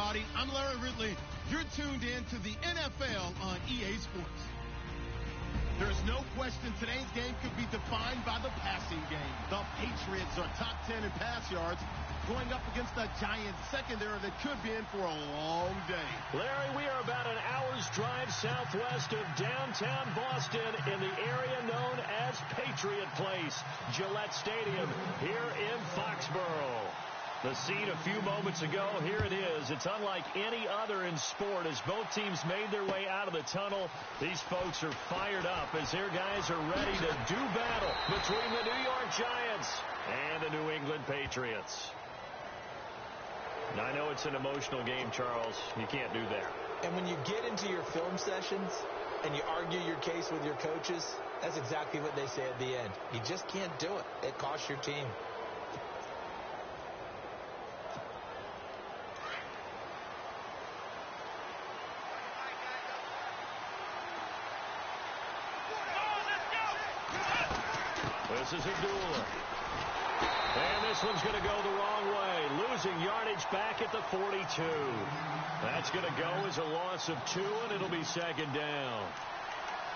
everybody. I'm Larry Ridley. You're tuned in to the NFL on EA Sports. There's no question today's game could be defined by the passing game. The Patriots are top 10 in pass yards, going up against a Giants secondary that could be in for a long day. Larry, we are about an hour's drive southwest of downtown Boston in the area known as Patriot Place, Gillette Stadium, here in Foxborough. The scene a few moments ago, here it is. It's unlike any other in sport as both teams made their way out of the tunnel. These folks are fired up as their guys are ready to do battle between the New York Giants and the New England Patriots. Now, I know it's an emotional game, Charles. You can't do that. And when you get into your film sessions and you argue your case with your coaches, that's exactly what they say at the end. You just can't do it. It costs your team. This is Abdullah. And this one's going to go the wrong way. Losing yardage back at the 42. That's going to go as a loss of 2, and it'll be second down.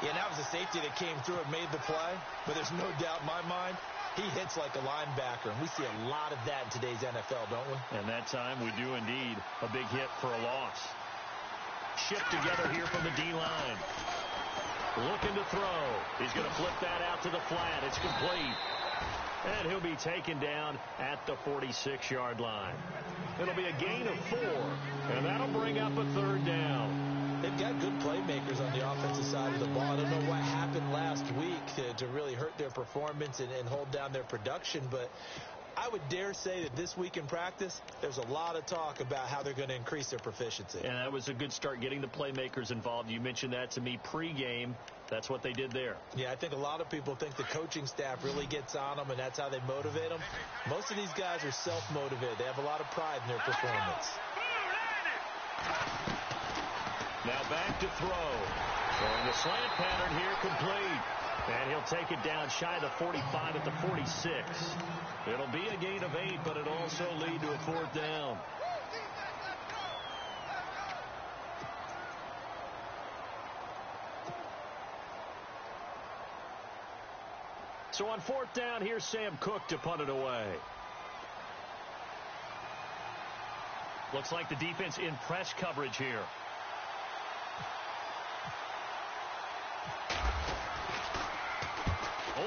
Yeah, that was a safety that came through and made the play. But there's no doubt in my mind, he hits like a linebacker. And we see a lot of that in today's NFL, don't we? And that time we do indeed. A big hit for a loss. Shipped together here from the D-line. Looking to throw. He's going to flip that out to the flat. It's complete. And he'll be taken down at the 46-yard line. It'll be a gain of 4, and that'll bring up a third down. They've got good playmakers on the offensive side of the ball. I don't know what happened last week to really hurt their performance and hold down their production, but I would dare say that this week in practice, there's a lot of talk about how they're going to increase their proficiency. And that was a good start getting the playmakers involved. You mentioned that to me pregame. That's what they did there. Yeah, I think a lot of people think the coaching staff really gets on them, and that's how they motivate them. Most of these guys are self-motivated. They have a lot of pride in their performance. Now back to throw. Throwing the slant pattern here complete. And he'll take it down shy of the 45 at the 46. It'll be a gain of 8, but it'll also lead to a fourth down. So on fourth down, here's Sam Cook to punt it away. Looks like the defense in press coverage here.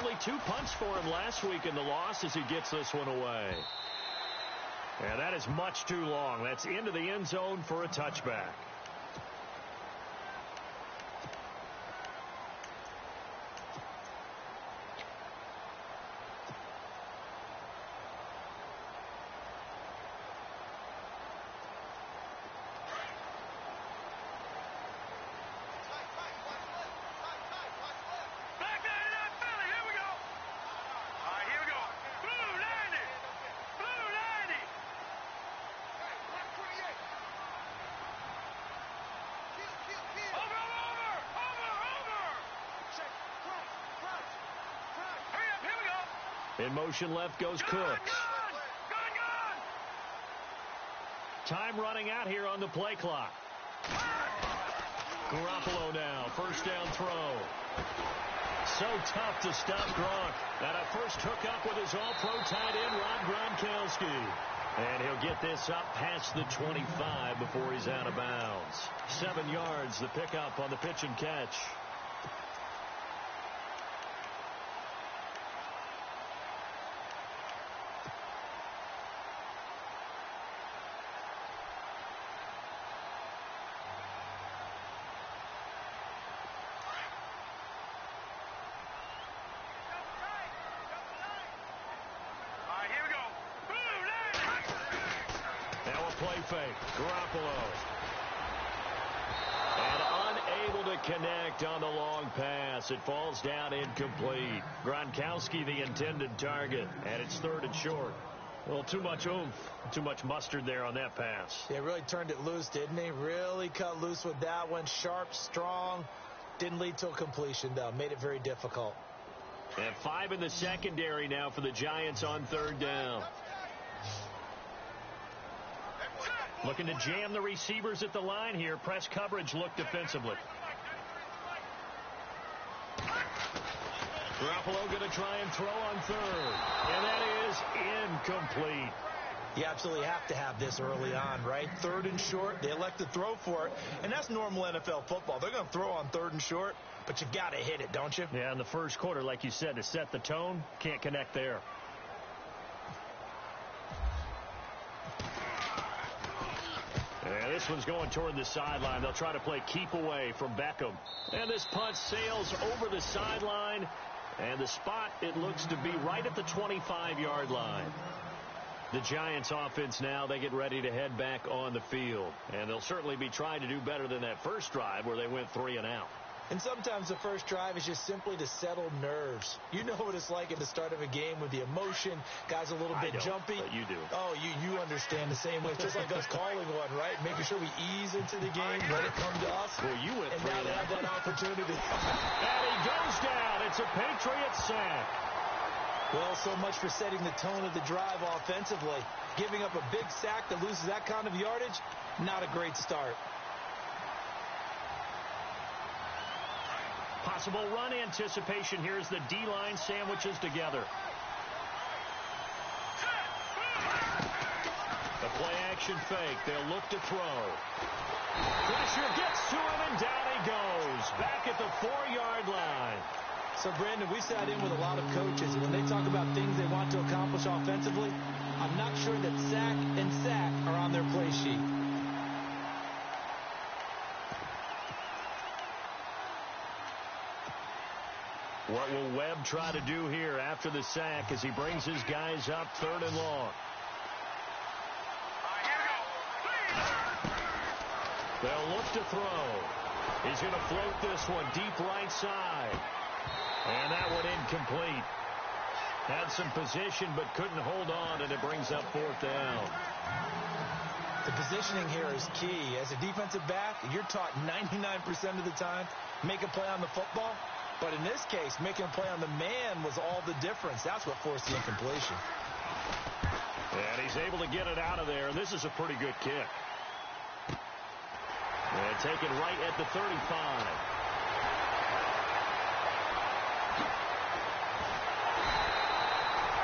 Only 2 punts for him last week in the loss as he gets this one away. And that is much too long. That's into the end zone for a touchback. In motion left goes Cooks. Time running out here on the play clock. Garoppolo now, first down throw. So tough to stop Gronk. And a first hookup with his all-pro tight end, Rob Gronkowski. And he'll get this up past the 25 before he's out of bounds. 7 yards, the pickup on the pitch and catch. Play fake. Garoppolo. And unable to connect on the long pass. It falls down incomplete. Gronkowski the intended target. And it's 3rd and short. Well, too much oomph. Too much mustard there on that pass. Yeah, really turned it loose, didn't he? Really cut loose with that one. Sharp, strong. Didn't lead to a completion, though. Made it very difficult. And 5 in the secondary now for the Giants on 3rd down. Looking to jam the receivers at the line here. Press coverage look defensively. Garoppolo going to try and throw on third. And that is incomplete. You absolutely have to have this early on, right? Third and short, they elect to throw for it. And that's normal NFL football. They're going to throw on third and short, but you got to hit it, don't you? Yeah, in the first quarter, like you said, to set the tone, can't connect there. And this one's going toward the sideline. They'll try to play keep away from Beckham. And this punt sails over the sideline. And the spot, it looks to be right at the 25-yard line. The Giants offense now, they get ready to head back on the field. And they'll certainly be trying to do better than that first drive where they went 3 and out. And sometimes the first drive is just simply to settle nerves. You know what it's like at the start of a game with the emotion. Guys a little bit jumpy. But you do. Oh, you understand the same way. It's just like us calling one, right? Making sure we ease into the game, let it come to us. Well, you went and now they have that opportunity. And he goes down. It's a Patriots sack. Well, so much for setting the tone of the drive offensively. Giving up a big sack that loses that kind of yardage, not a great start. Possible run anticipation here as the D-line sandwiches together. The play-action fake. They'll look to throw. Pressure gets to him, and down he goes. Back at the 4-yard line. So, Brandon, we sat in with a lot of coaches, and when they talk about things they want to accomplish offensively, I'm not sure that sack and sack are on their play sheet. What will Webb try to do here after the sack as he brings his guys up 3rd and long? They'll look to throw. He's going to float this one deep right side. And that one incomplete. Had some position but couldn't hold on, and it brings up 4th down. The positioning here is key. As a defensive back, you're taught 99% of the time, make a play on the football. But in this case, making a play on the man was all the difference. That's what forced the incompletion. And he's able to get it out of there. This is a pretty good kick. And taken right at the 35.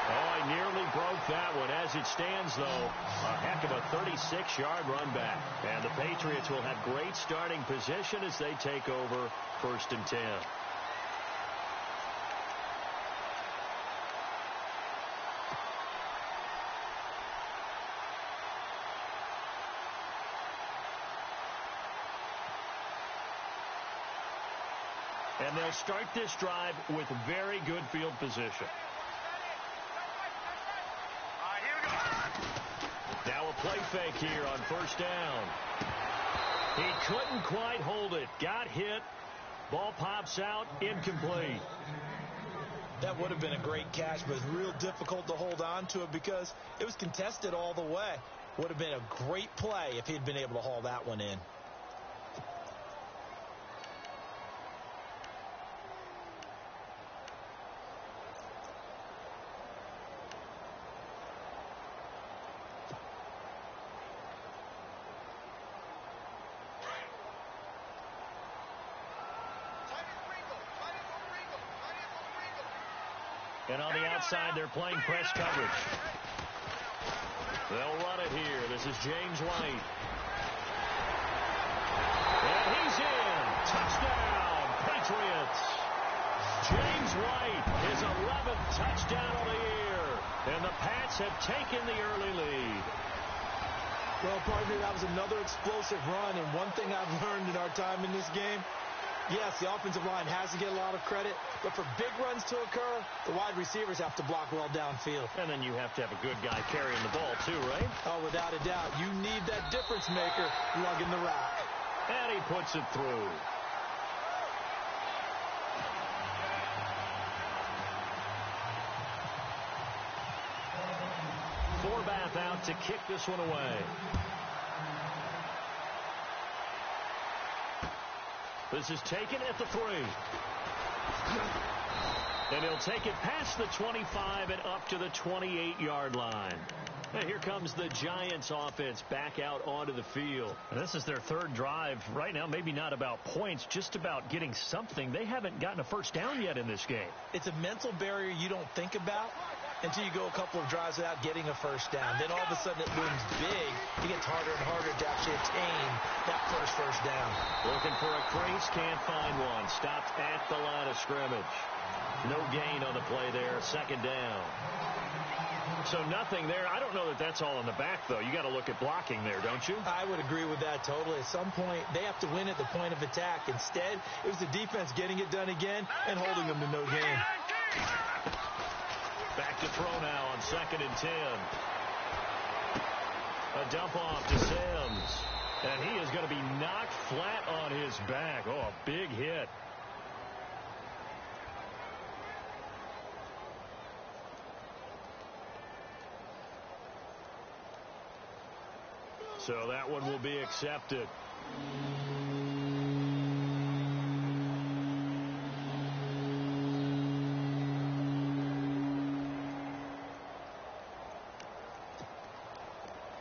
Oh, he nearly broke that one. As it stands, though, a heck of a 36-yard run back. And the Patriots will have great starting position as they take over 1st and 10. And they'll start this drive with very good field position. Now a play fake here on 1st down. He couldn't quite hold it. Got hit. Ball pops out. Incomplete. That would have been a great catch, but it's real difficult to hold on to it because it was contested all the way. Would have been a great play if he'd been able to haul that one in. And on the outside, they're playing press coverage. They'll run it here. This is James White. And he's in. Touchdown, Patriots. James White, his 11th touchdown of the year. And the Pats have taken the early lead. Well, partner, that was another explosive run. And one thing I've learned in our time in this game, yes, the offensive line has to get a lot of credit, but for big runs to occur, the wide receivers have to block well downfield. And then you have to have a good guy carrying the ball too, right? Oh, without a doubt. You need that difference maker lugging the rock. And he puts it through. Forbath out to kick this one away. This is taken at the 3. And he'll take it past the 25 and up to the 28-yard line. And here comes the Giants offense back out onto the field. And this is their third drive. Right now, maybe not about points, just about getting something. They haven't gotten a first down yet in this game. It's a mental barrier you don't think about until you go a couple of drives without getting a first down. Then all of a sudden it looms big. It gets harder and harder to actually attain that first down. Looking for a crease, can't find one. Stopped at the line of scrimmage. No gain on the play there, second down. So nothing there. I don't know that that's all in the back, though. You got to look at blocking there, don't you? I would agree with that totally. At some point, they have to win at the point of attack. Instead, it was the defense getting it done again and holding them to no gain. Back to throw now on 2nd and 10. A dump off to Sims. And he is going to be knocked flat on his back. Oh, a big hit. So that one will be accepted.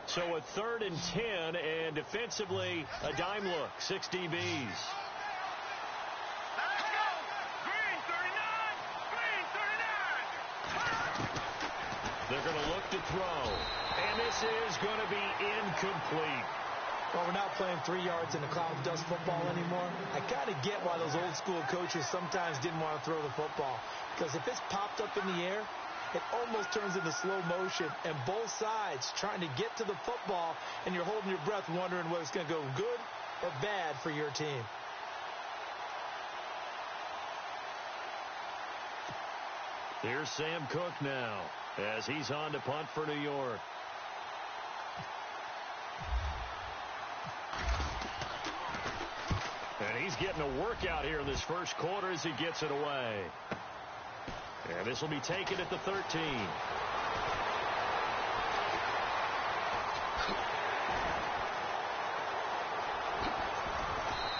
So a 3rd and 10, and defensively, a dime look, 6 DBs. Let's go! Green 39! Green 39! They're going to look to throw. And this is going to be incomplete. Well, we're not playing 3 yards in a cloud of dust football anymore. I kind of get why those old school coaches sometimes didn't want to throw the football. Because if it's popped up in the air, it almost turns into slow motion. And both sides trying to get to the football, and you're holding your breath wondering whether it's going to go good or bad for your team. Here's Sam Cook now as he's on to punt for New York. And he's getting a workout here in this first quarter as he gets it away. And this will be taken at the 13.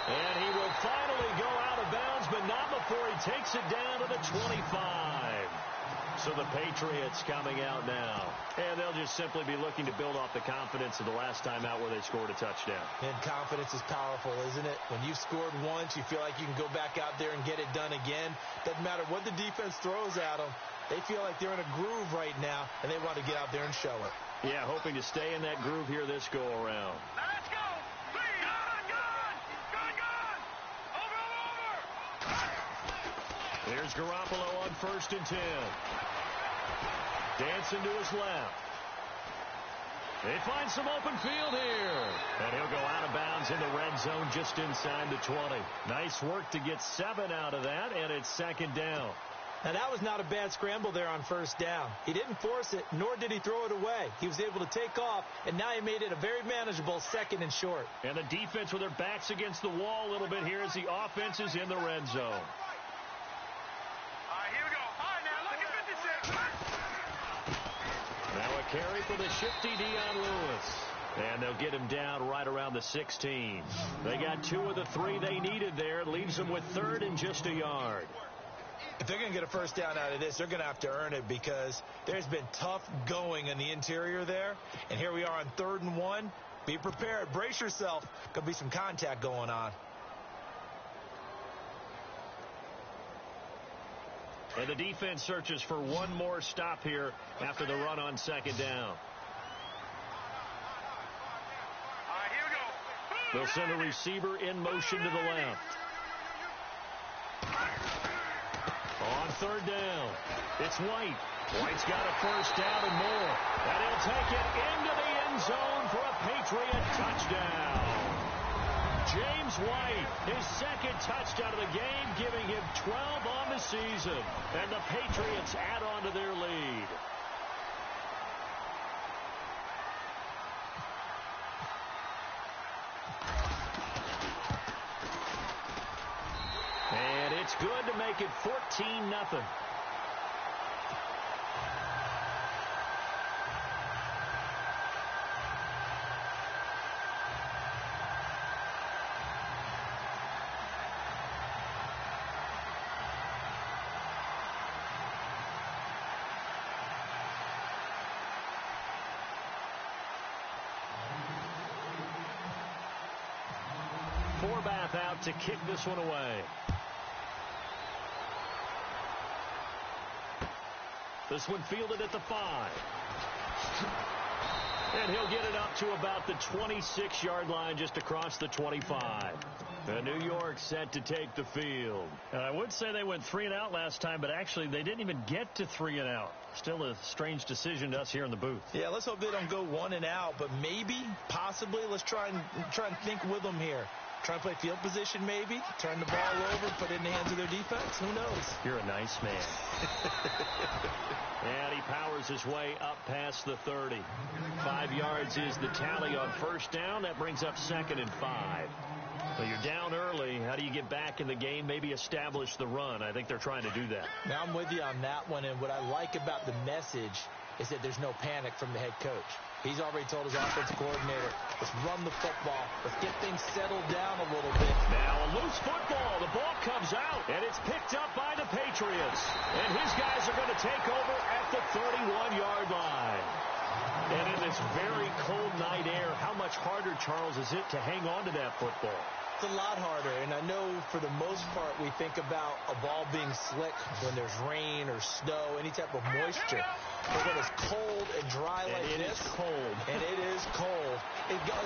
And he will finally go out of bounds, but not before he takes it down to the 25. So the Patriots coming out now. And they'll just simply be looking to build off the confidence of the last time out where they scored a touchdown. And confidence is powerful, isn't it? When you've scored once, you feel like you can go back out there and get it done again. Doesn't matter what the defense throws at them. They feel like they're in a groove right now, and they want to get out there and show it. Yeah, hoping to stay in that groove here this go-around. Let's go! Gone! Over! Here's Garoppolo on 1st and 10. Dancing to his left. They find some open field here. And he'll go out of bounds in the red zone just inside the 20. Nice work to get 7 out of that, and it's 2nd down. Now, that was not a bad scramble there on 1st down. He didn't force it, nor did he throw it away. He was able to take off, and now he made it a very manageable 2nd and short. And the defense with their backs against the wall a little bit here as the offense is in the red zone. Here we go. All right, now look at 56. Now a carry for the shifty Dion Lewis. And they'll get him down right around the 16. They got 2 of the 3 they needed there. Leaves them with 3rd and just a yard. If they're going to get a first down out of this, they're going to have to earn it because there's been tough going in the interior there. And here we are on 3rd and 1. Be prepared. Brace yourself. Going to be some contact going on. And the defense searches for one more stop here after the run on 2nd down. Here we go. They'll send a receiver in motion to the left. On 3rd down, it's White. White's got a first down and more. And he'll take it into the end zone for a Patriot touchdown. James White, his 2nd touchdown of the game, giving him 12 on the season. And the Patriots add on to their lead. And it's good to make it 14-0. Forbath out to kick this one away. This one fielded at the 5. And he'll get it up to about the 26-yard line, just across the 25. New York set to take the field. I would say they went 3 and out last time, but actually they didn't even get to 3 and out. Still a strange decision to us here in the booth. Yeah, let's hope they don't go 1 and out, but maybe, possibly, let's try and think with them here. Try and play field position, maybe. Turn the ball over, put it in the hands of their defense. Who knows? You're a nice man. And he powers his way up past the 30. 5 yards is the tally on first down. That brings up 2nd and 5. Well, you're down early. How do you get back in the game? Maybe establish the run. I think they're trying to do that. Now, I'm with you on that one, and what I like about the message is that there's no panic from the head coach. He's already told his offensive coordinator, let's run the football. Let's get things settled down a little bit. Now a loose football. The ball comes out, and it's picked up by the Patriots. And his guys are going to take over at the 31-yard line. And in this very cold night air, how much harder, Charles, is it to hang on to that football? It's a lot harder, and I know for the most part we think about a ball being slick when there's rain or snow, any type of moisture. But when it's cold and dry like this, it is cold. And it is cold,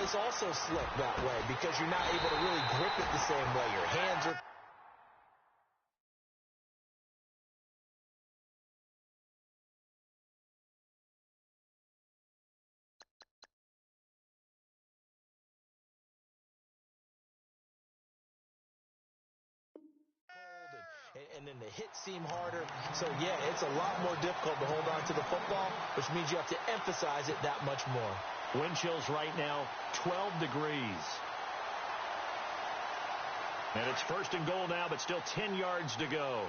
it's also slick that way because you're not able to really grip it the same way. Your hands are... and then the hits seem harder. So, yeah, it's a lot more difficult to hold on to the football, which means you have to emphasize it that much more. Wind chills right now, 12 degrees. And it's 1st and goal now, but still 10 yards to go.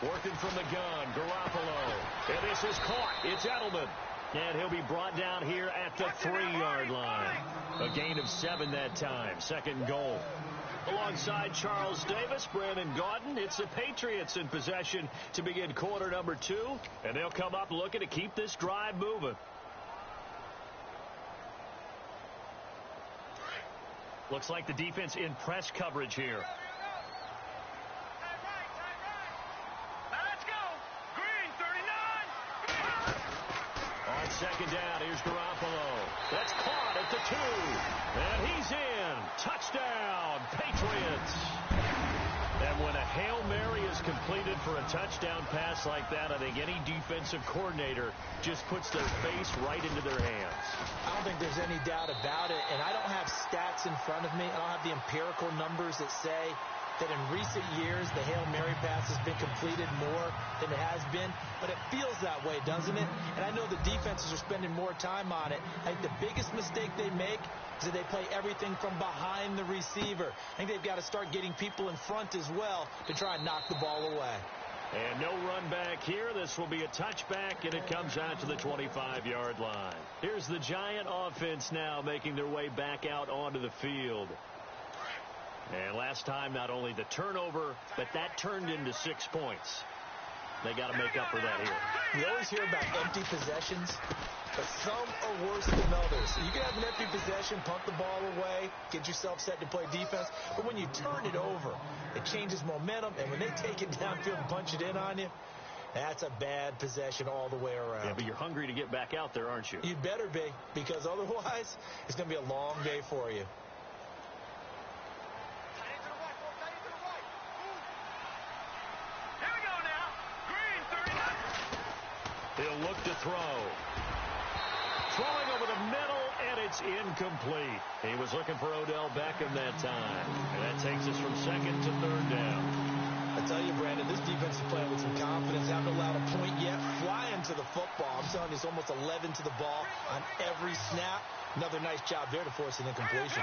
Working from the gun, Garoppolo. And this is caught. It's Edelman. And he'll be brought down here at the 3-yard line. A gain of 7 that time. 2nd and goal. Alongside Charles Davis, Brandon Gaudin, it's the Patriots in possession to begin quarter number 2. And they'll come up looking to keep this drive moving. Looks like the defense in press coverage here. On 2nd down, here's Garoppolo. That's caught at the 2. And he's in. Touchdown, Patriots. And when a Hail Mary is completed for a touchdown pass like that, I think any defensive coordinator just puts their face right into their hands. I don't think there's any doubt about it. And I don't have stats in front of me. I don't have the empirical numbers that say that in recent years the Hail Mary pass has been completed more than it has been, but it feels that way, doesn't it? And I know the defenses are spending more time on it. I think the biggest mistake they make is that they play everything from behind the receiver. I think they've got to start getting people in front as well to try and knock the ball away. And no run back here. This will be a touchback, and it comes out to the 25-yard line. Here's the Giant offense now making their way back out onto the field. And last time, not only the turnover, but that turned into 6 points. They got to make up for that here. We always hear about empty possessions, but some are worse than others. You can have an empty possession, punt the ball away, get yourself set to play defense, but when you turn it over, it changes momentum, and when they take it downfield and punch it in on you, that's a bad possession all the way around. Yeah, but you're hungry to get back out there, aren't you? You better be, because otherwise, it's going to be a long day for you. He'll look to throw. Throwing over the middle, and it's incomplete. He was looking for Odell Beckham that time. And that takes us from 2nd to 3rd down. I tell you, Brandon, this defense is playing with some confidence. Haven't allowed a point yet. Flying to the football. I'm telling you, it's almost 11 to the ball on every snap. Another nice job there to force an incompletion.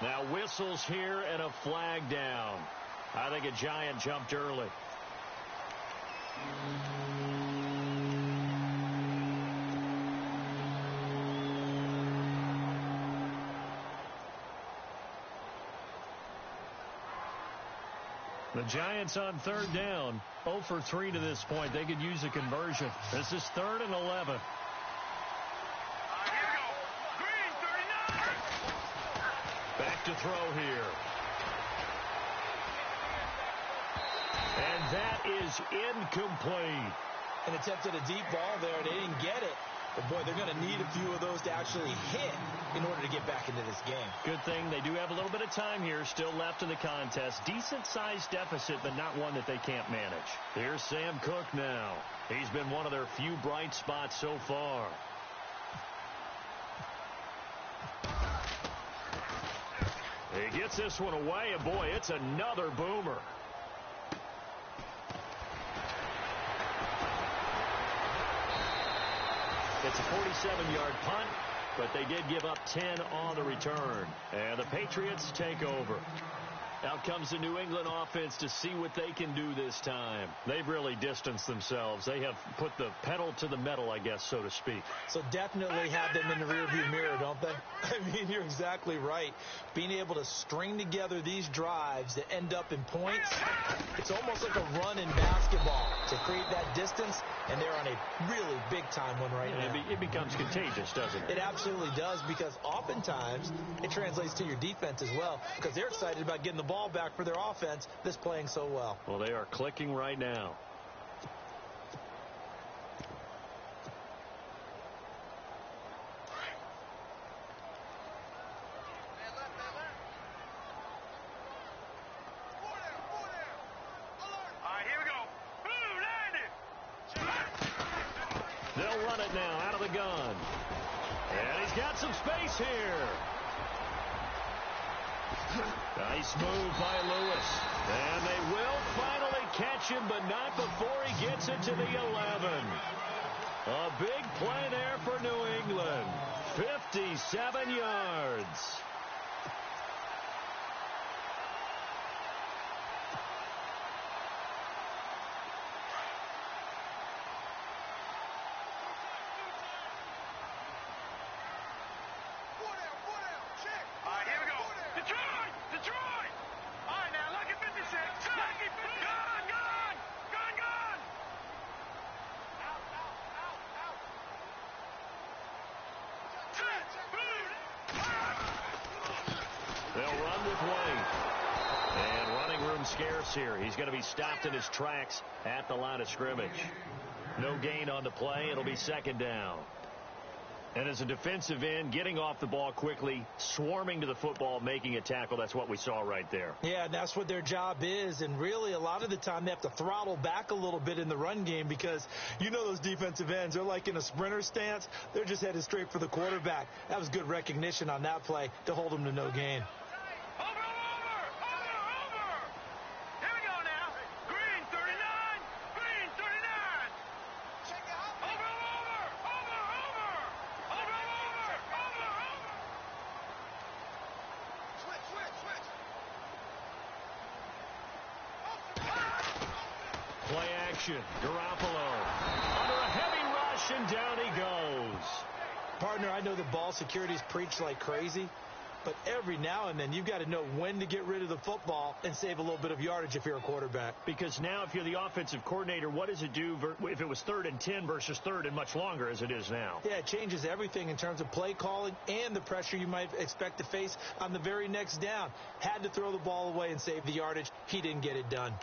Now whistles here and a flag down. I think a Giant jumped early. The Giants on third down, 0 for 3 to this point. They could use a conversion. This is 3rd and 11. Here we go. Green, 39. Back to throw here. And that is incomplete. An attempt at a deep ball there. They didn't get it. But, boy, they're going to need a few of those to actually hit in order to get back into this game. Good thing they do have a little bit of time here still left in the contest. Decent-sized deficit, but not one that they can't manage. Here's Sam Cook now. He's been one of their few bright spots so far. He gets this one away, and boy, it's another boomer. It's a 47-yard punt, but they did give up 10 on the return. And the Patriots take over. Out comes the New England offense to see what they can do this time. They've really distanced themselves. They have put the pedal to the metal, I guess, so to speak. So definitely have them in the rearview mirror, don't they? I mean, you're exactly right. Being able to string together these drives that end up in points, it's almost like a run in basketball to create that distance, and they're on a really big-time one right now. It becomes contagious, doesn't it? It absolutely does, because oftentimes it translates to your defense as well, because they're excited about getting the ball back for their offense that's playing so well. Well, they are clicking right now. They'll run it now out of the gun. And he's got some space here. Nice move by Lewis. And they will finally catch him, but not before he gets it to the 11. A big play there for New England. 57 yards. They'll run with White. And running room scarce here. He's going to be stopped in his tracks at the line of scrimmage. No gain on the play. It'll be 2nd down. And as a defensive end, getting off the ball quickly, swarming to the football, making a tackle, that's what we saw right there. Yeah, and that's what their job is. And really, a lot of the time, they have to throttle back a little bit in the run game because you know those defensive ends, they're like in a sprinter stance. They're just headed straight for the quarterback. That was good recognition on that play to hold them to no gain. Play action. Garoppolo under a heavy rush, and down he goes. Partner, I know that ball security's preached like crazy, but every now and then you've got to know when to get rid of the football and save a little bit of yardage if you're a quarterback. Because now if you're the offensive coordinator, what does it do if it was 3rd and 10 versus 3rd and much longer as it is now? Yeah, it changes everything in terms of play calling and the pressure you might expect to face on the very next down. Had to throw the ball away and save the yardage. He didn't get it done.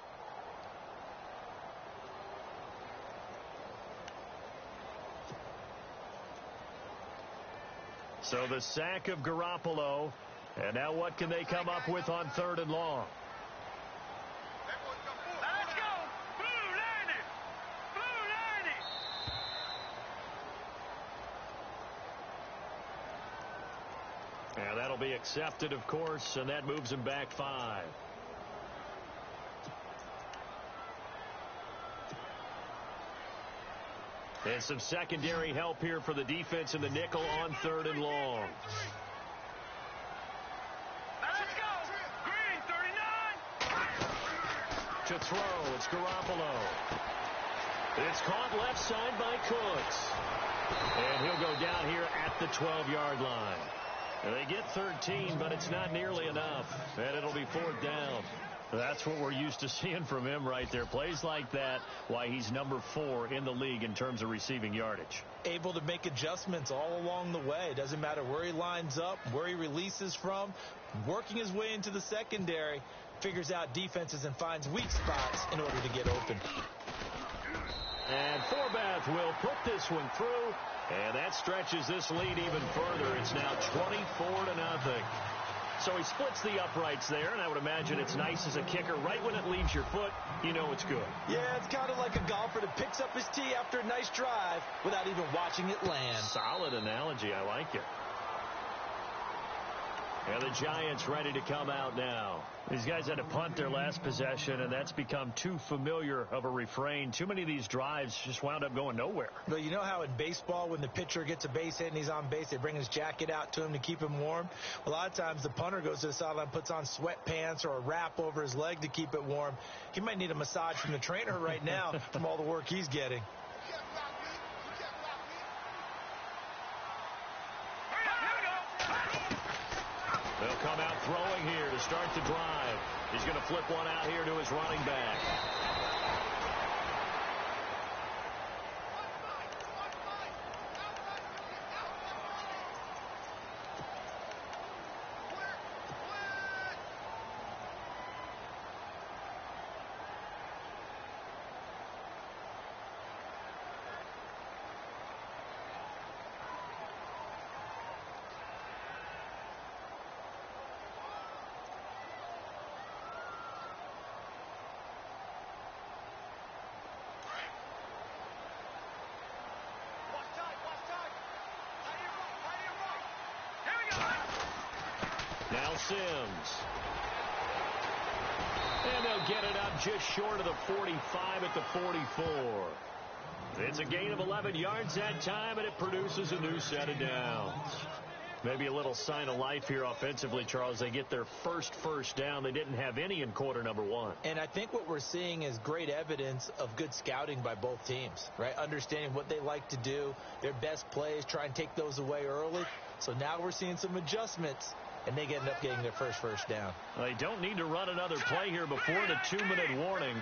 So the sack of Garoppolo. And now what can they come up with on 3rd and long? Let's go! Blue landed! Blue landed! And that'll be accepted, of course, and that moves him back 5. And some secondary help here for the defense in the nickel on 3rd and long. Let's go! Green, 39! To throw, it's Garoppolo. It's caught left side by Cooks. And he'll go down here at the 12-yard line. And they get 13, but it's not nearly enough. And it'll be 4th down. That's what we're used to seeing from him right there. Plays like that, why he's number 4 in the league in terms of receiving yardage. Able to make adjustments all along the way. Doesn't matter where he lines up, where he releases from, working his way into the secondary, figures out defenses and finds weak spots in order to get open. And Forbath will put this one through, and that stretches this lead even further. It's now 24-0. So he splits the uprights there, and I would imagine it's nice as a kicker. Right when it leaves your foot, you know it's good. Yeah, it's kind of like a golfer that picks up his tee after a nice drive without even watching it land. Solid analogy. I like it. And the Giants ready to come out now. These guys had to punt their last possession, and that's become too familiar of a refrain. Too many of these drives just wound up going nowhere. But you know how in baseball, when the pitcher gets a base hit and he's on base, they bring his jacket out to him to keep him warm? A lot of times the punter goes to the sideline, puts on sweatpants or a wrap over his leg to keep it warm. He might need a massage from the trainer right now from all the work he's getting. They'll come out throwing here to start the drive. He's going to flip one out here to his running back. Now Sims. And they'll get it up just short of the 45 at the 44. It's a gain of 11 yards that time, and it produces a new set of downs. Maybe a little sign of life here offensively, Charles. They get their first down. They didn't have any in quarter number 1. And I think what we're seeing is great evidence of good scouting by both teams, right? Understanding what they like to do, their best plays, try and take those away early. So now we're seeing some adjustments, and they end up getting their first down. They don't need to run another play here before the 2-minute warning.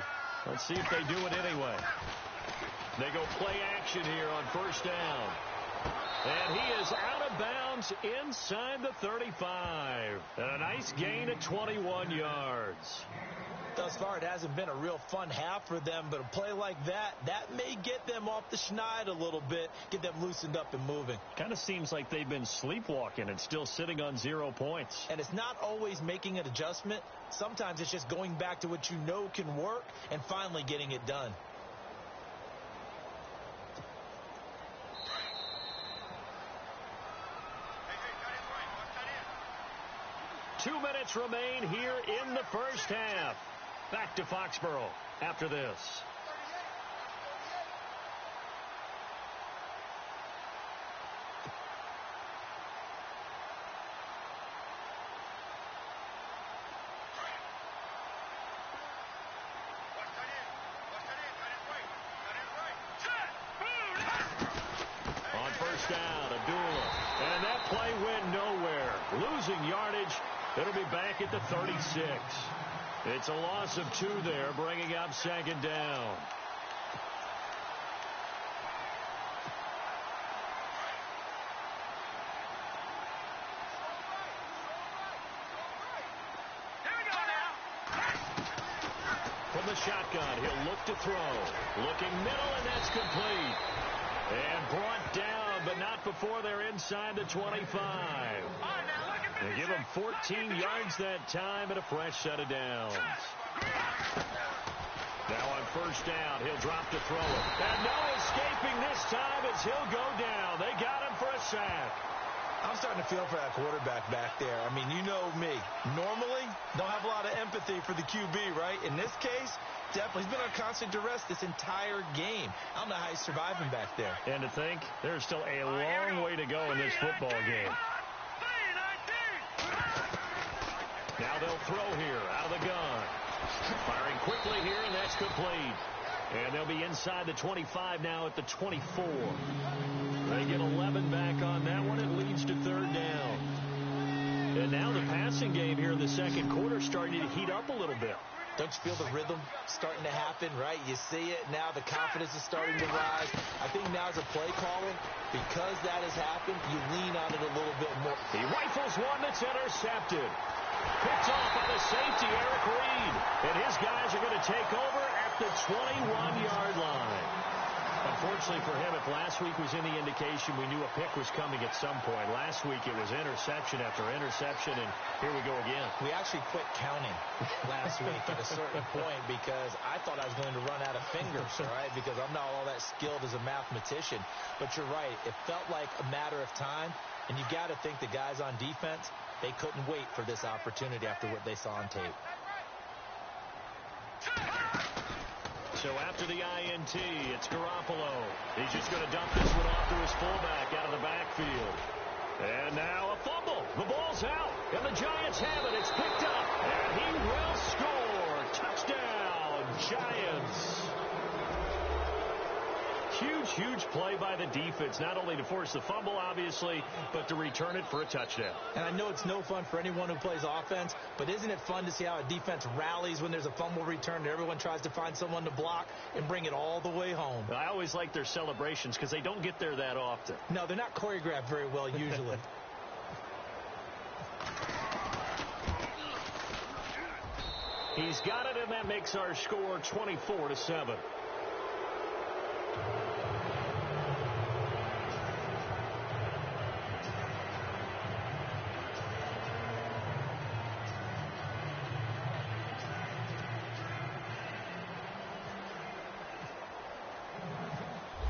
Let's see if they do it anyway. They go play action here on first down. And he is out of bounds inside the 35. And a nice gain of 21 yards. Thus far, it hasn't been a real fun half for them, but a play like that may get them off the schneid a little bit, get them loosened up and moving. Kind of seems like they've been sleepwalking and still sitting on 0 points. And it's not always making an adjustment. Sometimes it's just going back to what you know can work and finally getting it done. 2 minutes remain here in the first half. Back to Foxborough after this. On first down, Abdullah. And that play went nowhere. Losing yardage. It'll be back at the 36. It's a loss of 2 there, bringing up second down. From the shotgun, he'll look to throw. Looking middle, and that's complete. And brought down, but not before they're inside the 25. They give him 14 yards that time and a fresh set of downs. Now on first down, he'll drop to throw it. And no escaping this time as he'll go down. They got him for a sack. I'm starting to feel for that quarterback back there. I mean, you know me. Normally, don't have a lot of empathy for the QB, right? In this case, definitely. He's been on constant duress this entire game. I don't know how he's surviving back there. And to think, there's still a long way to go in this football game. Now they'll throw here out of the gun. Firing quickly here, and that's complete. And they'll be inside the 25 now at the 24. They get 11 back on that one. It leads to third down. And now the passing game here in the second quarter starting to heat up a little bit. Don't you feel the rhythm starting to happen, right? You see it. Now the confidence is starting to rise. I think now as a play caller, because that has happened, you lean on it a little bit more. He rifles one that's intercepted. Picked off by the safety, Eric Reed. And his guys are going to take over at the 21-yard line. Unfortunately for him, if last week was any indication, we knew a pick was coming at some point. Last week it was interception after interception, and here we go again. We actually quit counting last week at a certain point because I thought I was going to run out of fingers, all right, because I'm not all that skilled as a mathematician. But you're right. It felt like a matter of time, and you got to think the guys on defense, they couldn't wait for this opportunity after what they saw on tape. So after the INT, it's Garoppolo. He's just going to dump this one off to his fullback out of the backfield. And now a fumble. The ball's out, and the Giants have it. It's picked up, and he will score. Touchdown, Giants. Huge, huge play by the defense, not only to force the fumble, obviously, but to return it for a touchdown. And I know it's no fun for anyone who plays offense, but isn't it fun to see how a defense rallies when there's a fumble return and everyone tries to find someone to block and bring it all the way home? I always like their celebrations because they don't get there that often. No, they're not choreographed very well usually. He's got it, and that makes our score 24-7.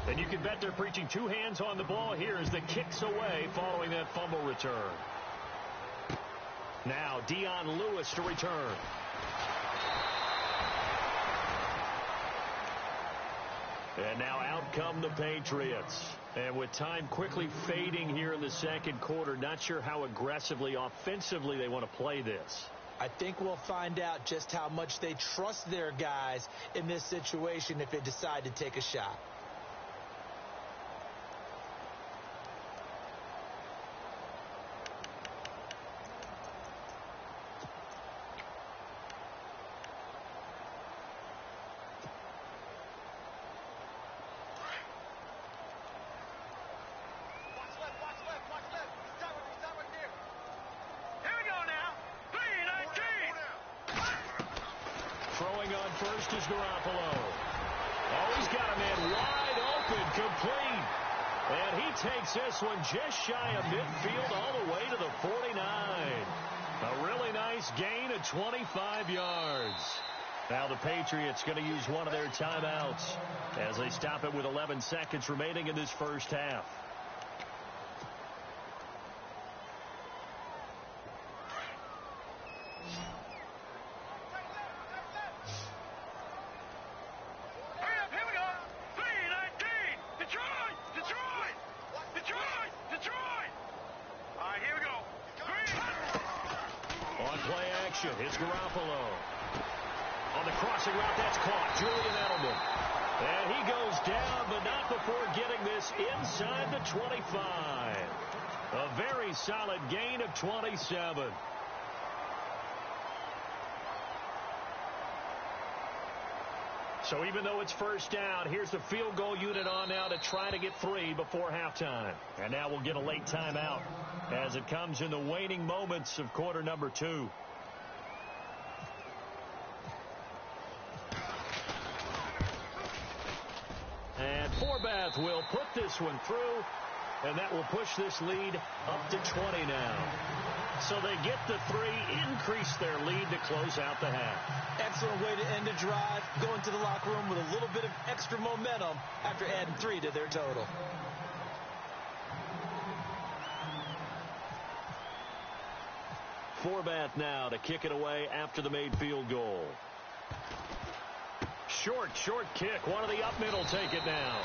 And you can bet they're preaching two hands on the ball here as the kick's away following that fumble return. Now Dion Lewis to return. And now out come the Patriots. And with time quickly fading here in the second quarter, not sure how aggressively, offensively they want to play this. I think we'll find out just how much they trust their guys in this situation if they decide to take a shot. First is Garoppolo. Oh, he's got a man wide open, complete. And he takes this one just shy of midfield all the way to the 49. A really nice gain of 25 yards. Now the Patriots going to use one of their timeouts as they stop it with 11 seconds remaining in this first half. It's Garoppolo. On the crossing route, that's caught. Julian Edelman. And he goes down, but not before getting this inside the 25. A very solid gain of 27. So even though it's first down, here's the field goal unit on now to try to get 3 before halftime. And now we'll get a late timeout as it comes in the waning moments of quarter number 2. And Forbath will put this one through, and that will push this lead up to 20 now. So they get the 3, increase their lead to close out the half. Excellent way to end the drive, go into the locker room with a little bit of extra momentum after adding 3 to their total. Forbath now to kick it away after the made field goal. Short kick. One of the up middle take it now.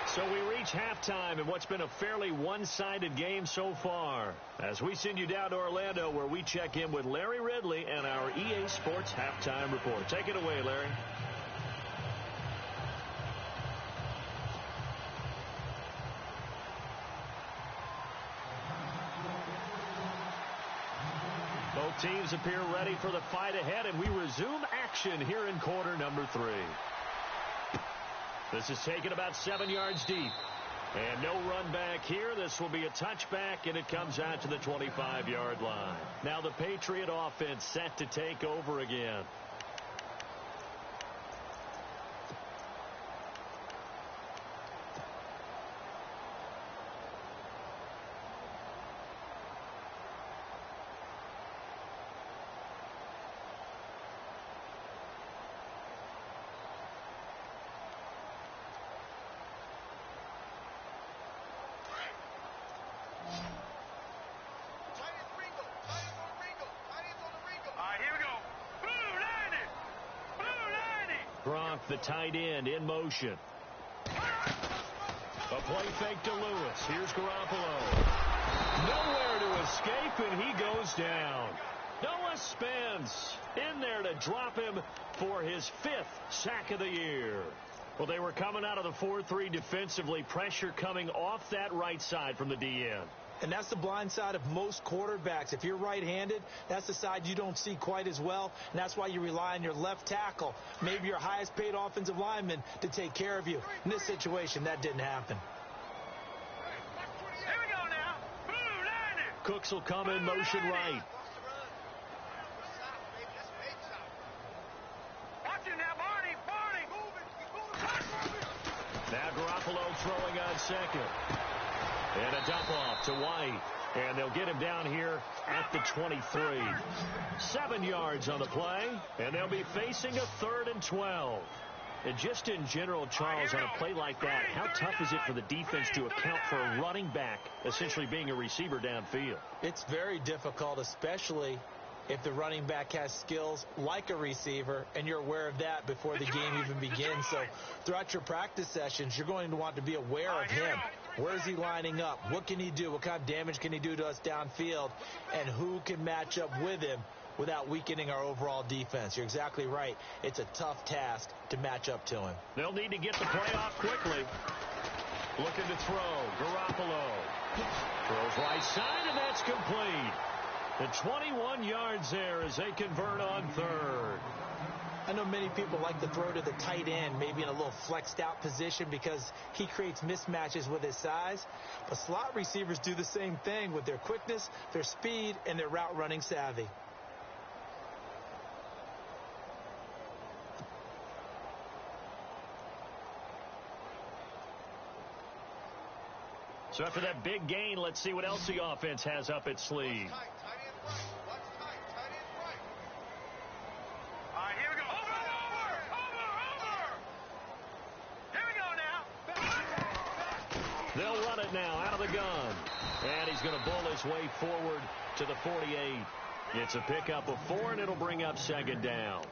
So we reach halftime in what's been a fairly one-sided game so far. As we send you down to Orlando where we check in with Larry Ridley and our EA Sports Halftime Report. Take it away, Larry. Both Teams appear ready for the fight ahead, and we resume action here in quarter number 3. This is taken about 7 yards deep. And no run back here. This will be a touchback, and it comes out to the 25-yard line. Now the Patriot offense set to take over again. Gronk, the tight end, in motion. A play fake to Lewis. Here's Garoppolo. Nowhere to escape, and he goes down. Noah Spence in there to drop him for his 5th sack of the year. Well, they were coming out of the 4-3 defensively. Pressure coming off that right side from the DN. And that's the blind side of most quarterbacks. If you're right-handed, that's the side you don't see quite as well, and that's why you rely on your left tackle, maybe your highest-paid offensive lineman, to take care of you. In this situation, that didn't happen. Here we go now. Blue 90. Cooks will come in motion right. Watch it now, Barney. Barney. Moving. Now Garoppolo throwing on second. And a dump off to White. And they'll get him down here at the 23. 7 yards on the play. And they'll be facing a 3rd and 12. And just in general, Charles, on a play like that, how tough is it for the defense to account for a running back essentially being a receiver downfield? It's very difficult, especially if the running back has skills like a receiver, and you're aware of that before the game even begins. So throughout your practice sessions, you're going to want to be aware of him. Where is he lining up? What can he do? What kind of damage can he do to us downfield? And who can match up with him without weakening our overall defense? You're exactly right. It's a tough task to match up to him. They'll need to get the play off quickly. Looking to throw. Garoppolo throws right side, and that's complete. The 21 yards there as they convert on 3rd. I know many people like to throw to the tight end, maybe in a little flexed out position because he creates mismatches with his size. But slot receivers do the same thing with their quickness, their speed, and their route running savvy. So after that big gain, let's see what else the offense has up its sleeve. They'll run it now out of the gun. And he's going to bull his way forward to the 48. It's a pickup of 4, and it'll bring up 2nd down.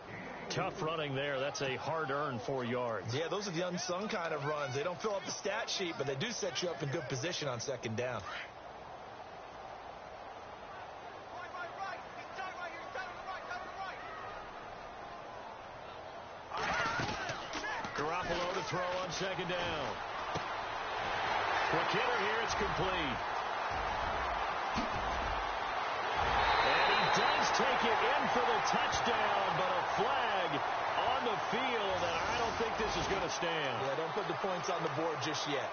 Tough running there. That's a hard-earned 4 yards. Yeah, those are the unsung kind of runs. They don't fill up the stat sheet, but they do set you up in good position on 2nd down. Garoppolo to throw on 2nd down. Quick hitter here. It's complete. And he does take it in for the touchdown, but a flag on the field, and I don't think this is going to stand. Yeah, don't put the points on the board just yet.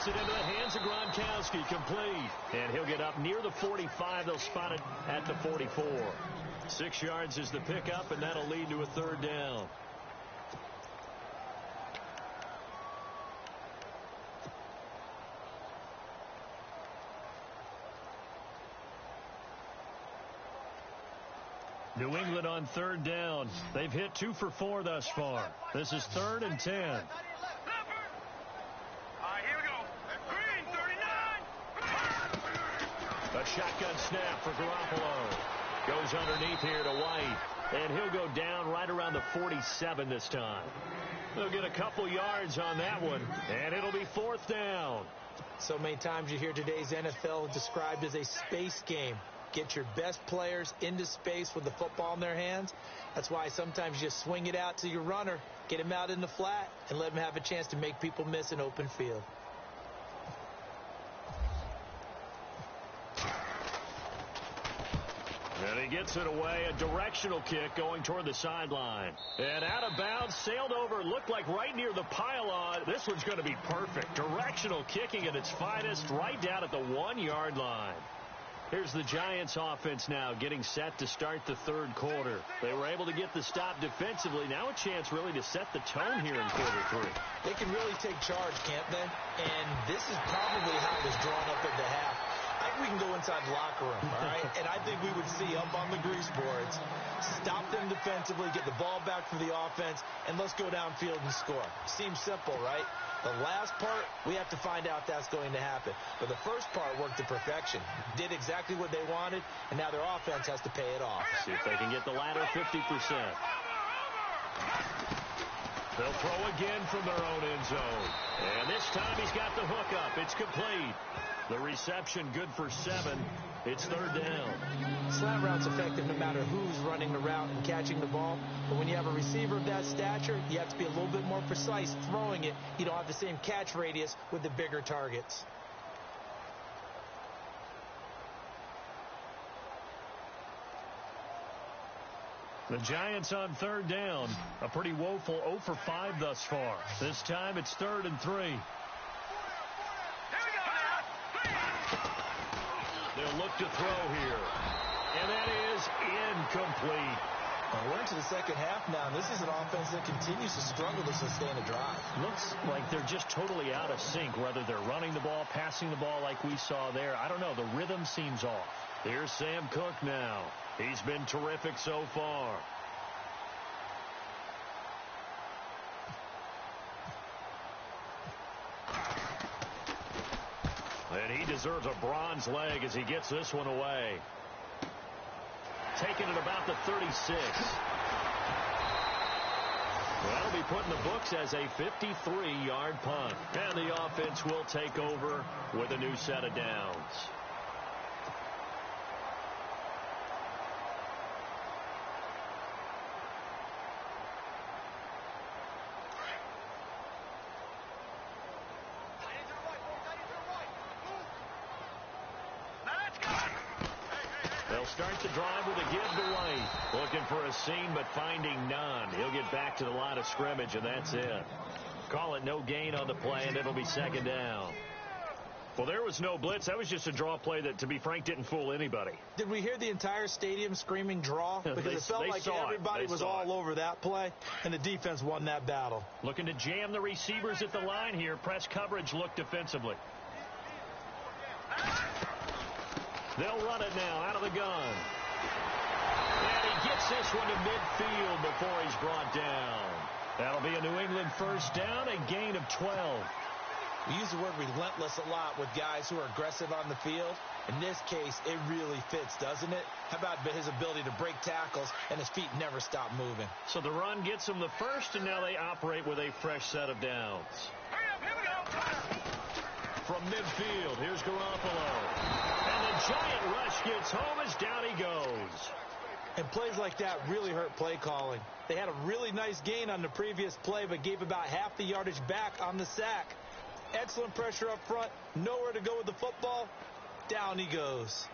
It into the hands of Gronkowski, complete. And he'll get up near the 45. They'll spot it at the 44. 6 yards is the pickup, and that'll lead to a 3rd down. New England on 3rd down. They've hit 2 for 4 thus far. This is 3rd and 10. A shotgun snap for Garoppolo. Goes underneath here to White. And he'll go down right around the 47 this time. They'll get a couple yards on that one, and it'll be 4th down. So many times you hear today's NFL described as a space game. Get your best players into space with the football in their hands. That's why sometimes you just swing it out to your runner, get him out in the flat, and let him have a chance to make people miss an open field. And he gets it away, a directional kick going toward the sideline. And out of bounds, sailed over, looked like right near the pylon. This one's going to be perfect. Directional kicking at its finest, right down at the 1-yard line. Here's the Giants offense now getting set to start the 3rd quarter. They were able to get the stop defensively. Now a chance really to set the tone here in quarter 3. They can really take charge, can't they? And this is probably how it was drawn up at the half. I think we can go inside the locker room, all right? And I think we would see up on the grease boards, stop them defensively, get the ball back for the offense, and let's go downfield and score. Seems simple, right? The last part, we have to find out that's going to happen. But the first part worked to perfection. Did exactly what they wanted, and now their offense has to pay it off. See if they can get the latter 50%. They'll throw again from their own end zone. And this time he's got the hook up. It's complete. The reception good for 7. It's 3rd down. Slant route's effective no matter who's running the route and catching the ball. But when you have a receiver of that stature, you have to be a little bit more precise throwing it. You don't have the same catch radius with the bigger targets. The Giants on 3rd down. A pretty woeful 0 for 5 thus far. This time it's 3rd and 3. They'll look to throw here. And that is incomplete. Well, we're into the second half now, and this is an offense that continues to struggle to sustain a drive. Looks like they're just totally out of sync, whether they're running the ball, passing the ball like we saw there. I don't know. The rhythm seems off. Here's Sam Cook now. He's been terrific so far. And he deserves a bronze leg as he gets this one away. Taking it about the 36. That'll be put in the books as a 53-yard punt. And the offense will take over with a new set of downs. They'll start the drive with a give to White. Looking for a seam, but finding none. He'll get back to the line of scrimmage, and that's it. Call it no gain on the play, and it'll be 2nd down. Well, there was no blitz. That was just a draw play that, to be frank, didn't fool anybody. Did we hear the entire stadium screaming draw? Because it felt like everybody was all over that play, and the defense won that battle. Looking to jam the receivers at the line here. Press coverage look defensively. They'll run it now out of the gun. And he gets this one to midfield before he's brought down. That'll be a New England 1st down, a gain of 12. We use the word relentless a lot with guys who are aggressive on the field. In this case, it really fits, doesn't it? How about his ability to break tackles and his feet never stop moving? So the run gets them the first, and now they operate with a fresh set of downs. Here we go. From midfield, here's Garoppolo. And the giant rush gets home as down he goes. And plays like that really hurt play calling. They had a really nice gain on the previous play, but gave about half the yardage back on the sack. Excellent pressure up front. Nowhere to go with the football. Down he goes.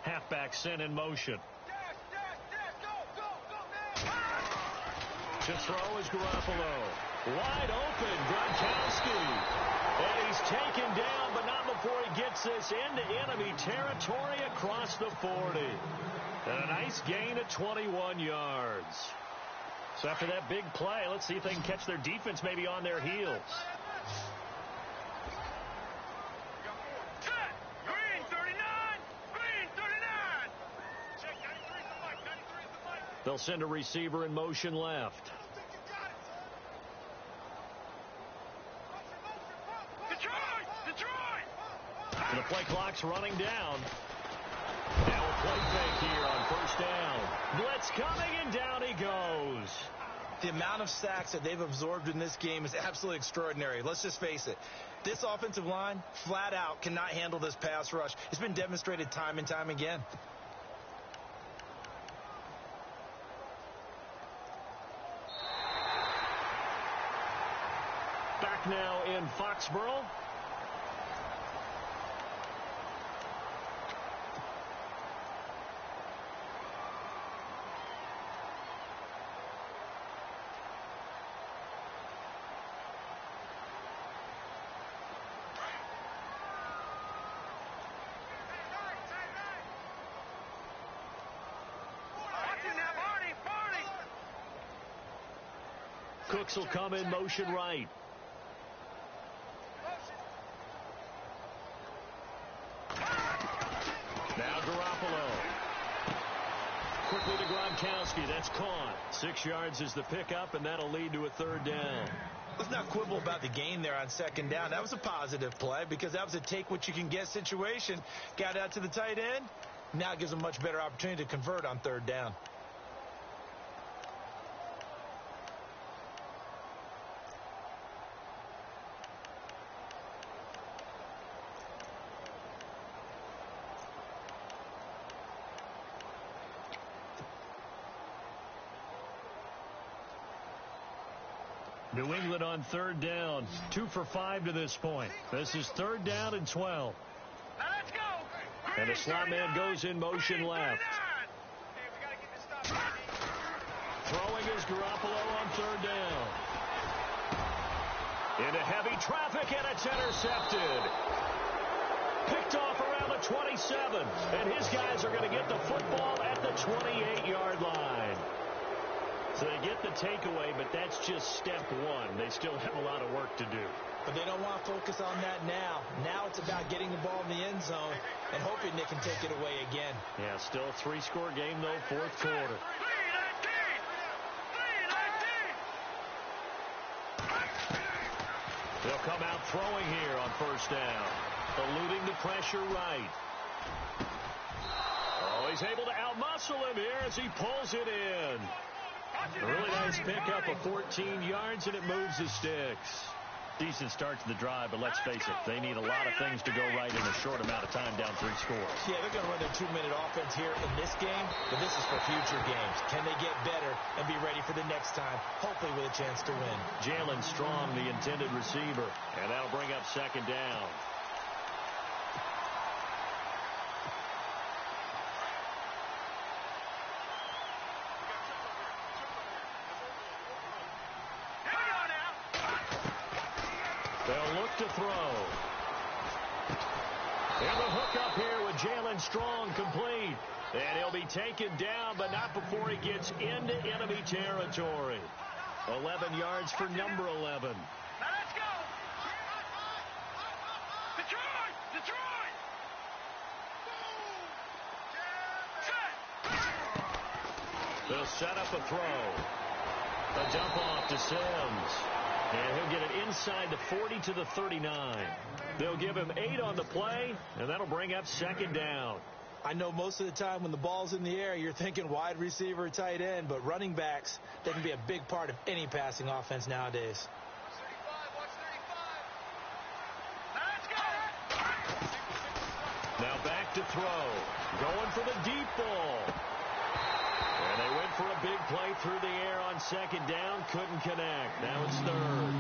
Halfback sent in motion. To throw is Garoppolo. Wide open, Gronkowski. And he's taken down, but not before he gets this into enemy territory across the 40. And a nice gain of 21 yards. So after that big play, let's see if they can catch their defense maybe on their heels. They'll send a receiver in motion left. And the play clock's running down. Now a play fake here on first down. Blitz coming, and down he goes. The amount of sacks that they've absorbed in this game is absolutely extraordinary. Let's just face it. This offensive line, flat out, cannot handle this pass rush. It's been demonstrated time and time again. Back now in Foxborough. Cooks will come in motion right. Now Garoppolo. Quickly to Gronkowski. That's caught. 6 yards is the pickup, and that'll lead to a third down. Let's not quibble about the gain there on second down. That was a positive play because that was a take-what-you-can-get situation. Got out to the tight end. Now it gives a much better opportunity to convert on third down. New England on third down. 2 for 5 to this point. This is third down and 12. Let's go. And the slot man goes in motion left. Throwing is Garoppolo on third down. Into heavy traffic, and it's intercepted. Picked off around the 27. And his guys are going to get the football at the 28-yard line. So they get the takeaway, but that's just step one. They still have a lot of work to do. But they don't want to focus on that now. Now it's about getting the ball in the end zone and hoping they can take it away again. Yeah, still a 3-score game, though, fourth quarter. They'll come out throwing here on first down. Eluding the pressure right. Oh, he's able to outmuscle him here as he pulls it in. A really nice pickup of 14 yards, and it moves the sticks. Decent start to the drive, but let's face it, they need a lot of things to go right in a short amount of time, down 3 scores. Yeah, they're going to run their 2-minute offense here in this game, but this is for future games. Can they get better and be ready for the next time, hopefully with a chance to win? Jalen Strong, the intended receiver, and that'll bring up second down. They'll look to throw. And the hook up here with Jalen Strong complete. And he'll be taken down, but not before he gets into enemy territory. 11 yards for number 11. Now let's go. Detroit! Detroit! They'll set up a throw. A dump off to Sims. And he'll get it inside the 40 to the 39. They'll give him 8 on the play, and that'll bring up second down. I know most of the time when the ball's in the air, you're thinking wide receiver, tight end, but running backs, they can be a big part of any passing offense nowadays. Now back to throw. Going for the deep ball. And they went for a big play through the air on second down. Couldn't connect. Now it's third.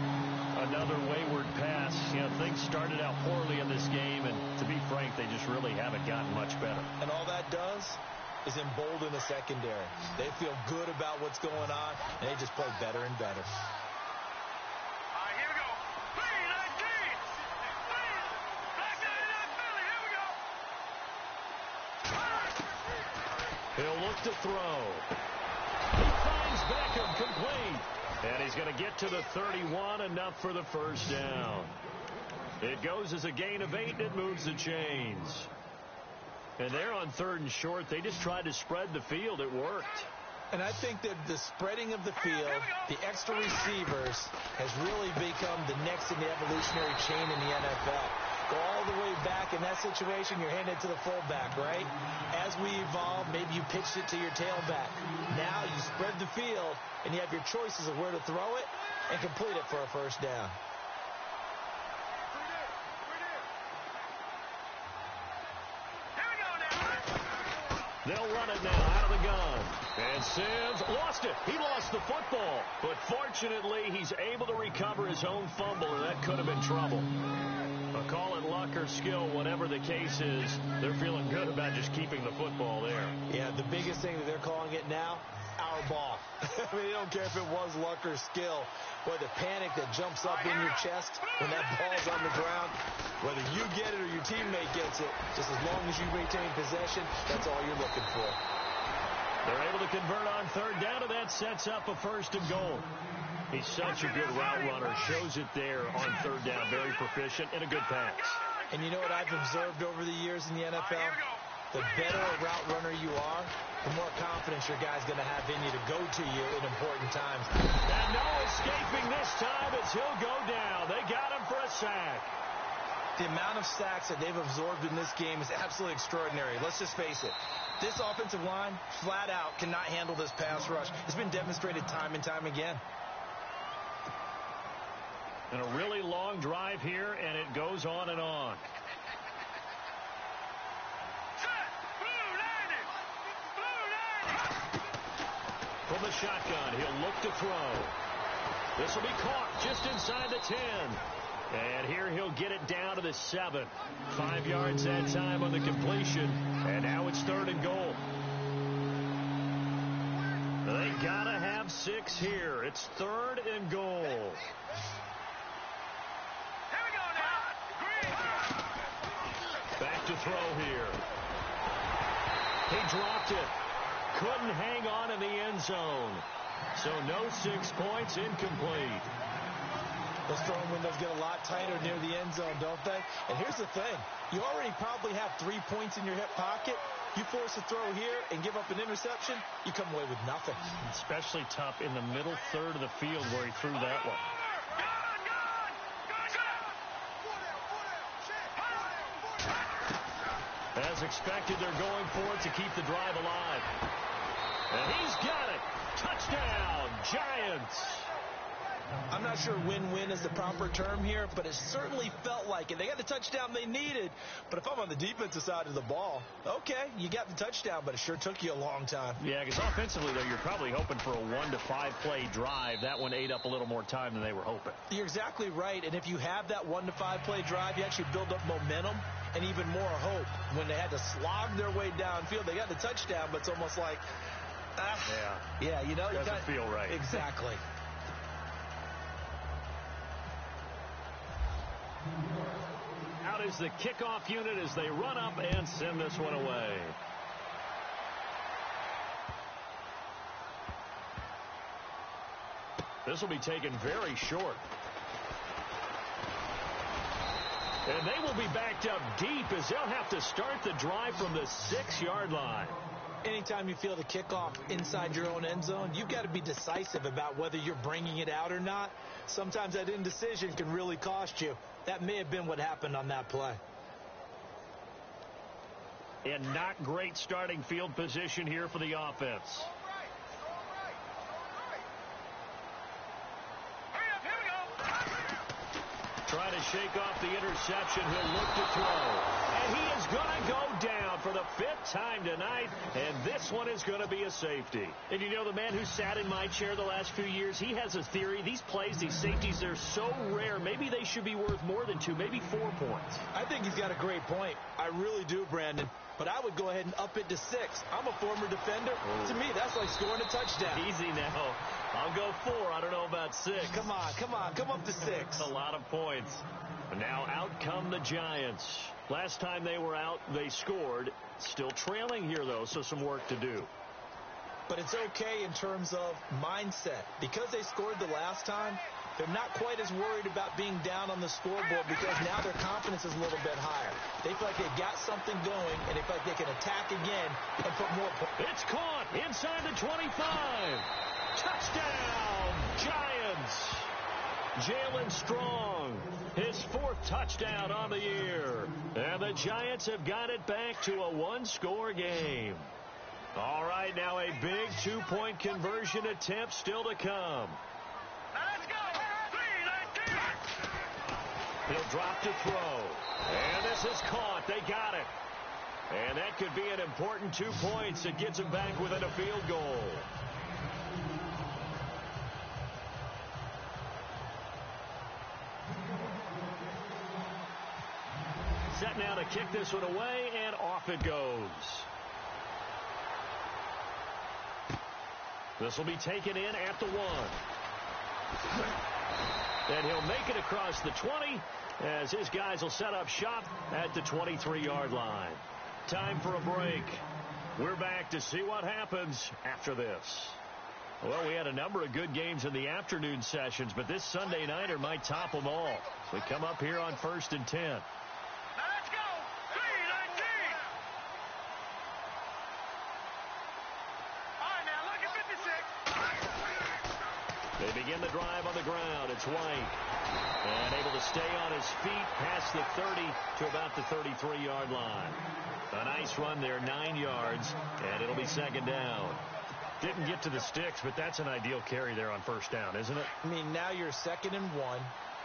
Another wayward pass. You know, things started out poorly in this game, and to be frank, they just really haven't gotten much better. And all that does is embolden the secondary. They feel good about what's going on, and they just play better and better. All right, here we go. 3-19. Back to Philly. Here we go. He'll look to throw. He finds Beckham complete. And he's going to get to the 31, enough for the first down. It goes as a gain of 8, and it moves the chains. And they're on third and short. They just tried to spread the field. It worked. And I think that the spreading of the field, the extra receivers, has really become the next in the evolutionary chain in the NFL. Go all the way back in that situation, you're handed to the fullback, right? As we evolve, maybe you pitched it to your tailback. Now you spread the field, and you have your choices of where to throw it and complete it for a first down. They'll run it now out of the gun. And Sims lost it. He lost the football. But fortunately, he's able to recover his own fumble, and that could have been trouble. But call it luck or skill, whatever the case is, they're feeling good about just keeping the football there. Yeah, the biggest thing that they're calling it now, our ball. I mean, they don't care if it was luck or skill. Or the panic that jumps up in your chest when that ball's on the ground. Whether you get it or your teammate gets it, just as long as you retain possession, that's all you're looking for. They're able to convert on third down, and that sets up a 1st and goal. He's such a good route runner. Shows it there on third down. Very proficient and a good pass. And you know what I've observed over the years in the NFL? The better a route runner you are, the more confidence your guy's going to have in you to go to you in important times. And no escaping this time as he'll go down. They got him for a sack. The amount of sacks that they've absorbed in this game is absolutely extraordinary. Let's just face it. This offensive line, flat out, cannot handle this pass rush. It's been demonstrated time and time again. And a really long drive here, and it goes on and on. From the shotgun, he'll look to throw. This will be caught just inside the 10. And here he'll get it down to the 7. 5 yards that time on the completion. And now it's 3rd and goal. They got to have 6 here. It's 3rd and goal. Back to throw here. He dropped it. Couldn't hang on in the end zone. So no 6 points, incomplete. Those throwing windows get a lot tighter near the end zone, don't they? And here's the thing. You already probably have 3 points in your hip pocket. You force a throw here and give up an interception, you come away with nothing. Especially tough in the middle third of the field where he threw that one. As expected, they're going for it to keep the drive alive. And he's got it. Touchdown, Giants. I'm not sure win-win is the proper term here, but it certainly felt like it. They got the touchdown they needed, but if I'm on the defensive side of the ball, okay, you got the touchdown, but it sure took you a long time. Yeah, because offensively, though, you're probably hoping for a 1 to 5 play drive. That one ate up a little more time than they were hoping. You're exactly right, and if you have that 1 to 5 play drive, you actually build up momentum and even more hope. When they had to slog their way downfield, they got the touchdown, but it's almost like, yeah, you know, doesn't feel right. Exactly. Out is the kickoff unit as they run up and send this one away. This will be taken very short. And they will be backed up deep as they'll have to start the drive from the 6-yard line. Anytime you feel the kickoff inside your own end zone, you've got to be decisive about whether you're bringing it out or not. Sometimes that indecision can really cost you. That may have been what happened on that play. And not great starting field position here for the offense. Trying to shake off the interception. He'll look to throw. And he is going to go down for the 5th time tonight. And this one is going to be a safety. And you know, the man who sat in my chair the last few years, he has a theory. These plays, these safeties, they're so rare. Maybe they should be worth more than 2, maybe 4 points. I think he's got a great point. I really do, Brandon. But I would go ahead and up it to 6. I'm a former defender. Oh. To me, that's like scoring a touchdown. Easy now. I'll go 4. I don't know about 6. Come on. Come up to 6. A lot of points. And now out come the Giants. Last time they were out, they scored. Still trailing here, though, so some work to do. But it's okay in terms of mindset. Because they scored the last time, they're not quite as worried about being down on the scoreboard because now their confidence is a little bit higher. They feel like they've got something going, and they feel like they can attack again and put more points. It's caught inside the 25. Touchdown, Giants. Jalen Strong, his 4th touchdown on the year. And the Giants have got it back to a 1-score game. All right, now a big 2-point conversion attempt still to come. Let's go. 3-19. He'll drop to throw. And this is caught. They got it. And that could be an important 2 points that gets him back within a field goal. Set now to kick this one away, and off it goes. This will be taken in at the 1. And he'll make it across the 20 as his guys will set up shop at the 23-yard line. Time for a break. We're back to see what happens after this. Well, we had a number of good games in the afternoon sessions, but this Sunday nighter might top them all. So we come up here on 1st and 10. Let's go. 3-19. All right, now look at 56. They begin the drive on the ground. It's White. And able to stay on his feet past the 30 to about the 33-yard line. A nice run there, 9 yards, and it'll be 2nd down. Didn't get to the sticks, but that's an ideal carry there on 1st down, isn't it? I mean, now you're 2nd and 1.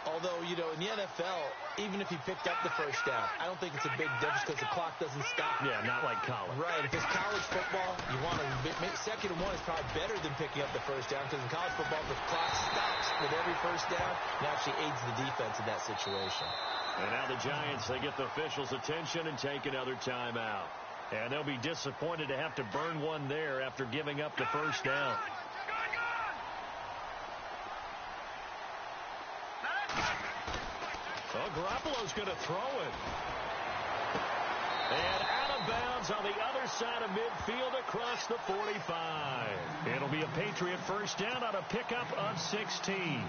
Although, you know, in the NFL, even if he picked up the 1st down, I don't think it's a big difference because the clock doesn't stop. Yeah, not like college. Right. If it's college football, you want to make 2nd and 1 is probably better than picking up the 1st down because in college football, the clock stops with every 1st down. It actually aids the defense in that situation. And now the Giants, they get the officials' attention and take another timeout. And they'll be disappointed to have to burn one there after giving up the 1st down. Oh, Garoppolo's going to throw it. And out of bounds on the other side of midfield across the 45. It'll be a Patriot 1st down on a pickup of 16.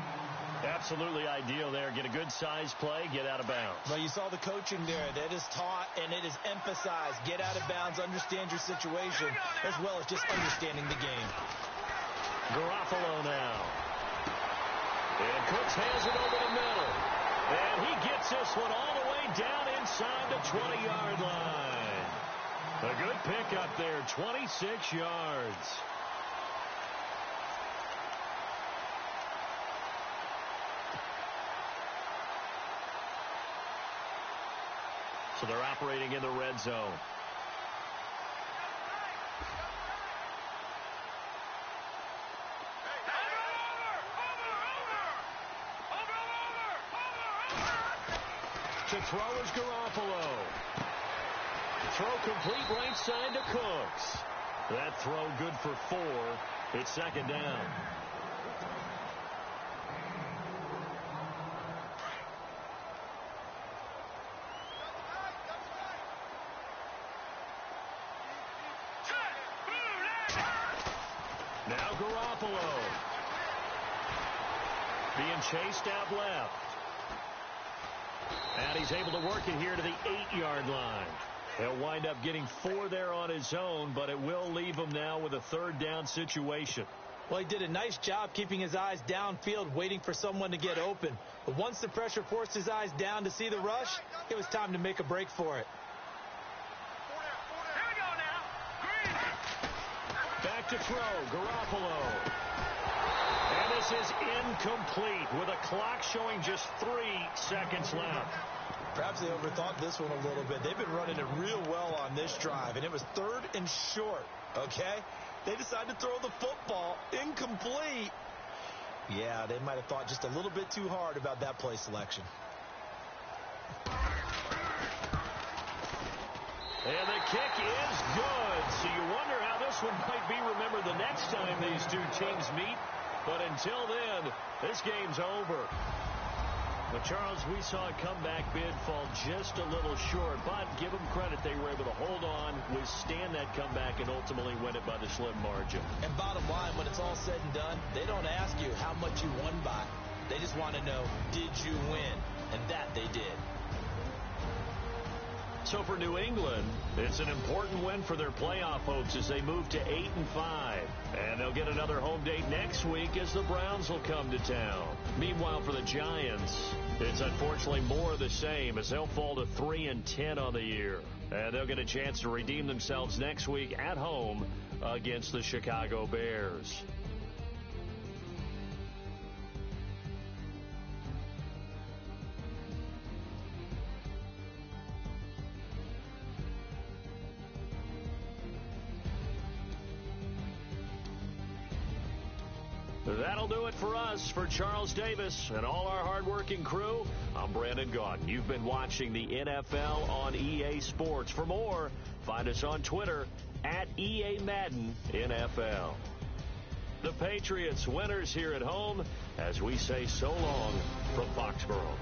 Absolutely ideal there. Get a good size play, get out of bounds. Well, you saw the coaching there. That is taught and it is emphasized. Get out of bounds, understand your situation, as well as just understanding the game. Garoppolo now. And Cooks has it over the middle. And he gets this one all the way down inside the 20-yard line. A good pickup there, 26 yards. So they're operating in the red zone. To throw is Garoppolo. Throw complete right side to Cooks. That throw good for 4. It's 2nd down. Now Garoppolo. Being chased out left. And he's able to work it here to the 8-yard line. He'll wind up getting 4 there on his own, but it will leave him now with a 3rd down situation. Well, he did a nice job keeping his eyes downfield, waiting for someone to get open. But once the pressure forced his eyes down to see the rush, it was time to make a break for it. Here we go now. Green. Back to throw, Garoppolo. And this is incomplete with a clock showing just 3 seconds left. Perhaps they overthought this one a little bit. They've been running it real well on this drive, and it was 3rd and short, okay? They decided to throw the football incomplete. Yeah, they might have thought just a little bit too hard about that play selection. And the kick is good. So you wonder how this one might be remembered the next time these two teams meet. But until then, this game's over. But, Charles, we saw a comeback bid fall just a little short. But give them credit. They were able to hold on, withstand that comeback, and ultimately win it by the slim margin. And bottom line, when it's all said and done, they don't ask you how much you won by. They just want to know, did you win? And that they did. So for New England, it's an important win for their playoff hopes as they move to 8-5. And they'll get another home date next week as the Browns will come to town. Meanwhile, for the Giants, it's unfortunately more of the same as they'll fall to 3-10 on the year. And they'll get a chance to redeem themselves next week at home against the Chicago Bears. That'll do it for us. For Charles Davis and all our hardworking crew, I'm Brandon Gaudin. You've been watching the NFL on EA Sports. For more, find us on Twitter at EA Madden NFL. The Patriots winners here at home as we say so long from Foxborough.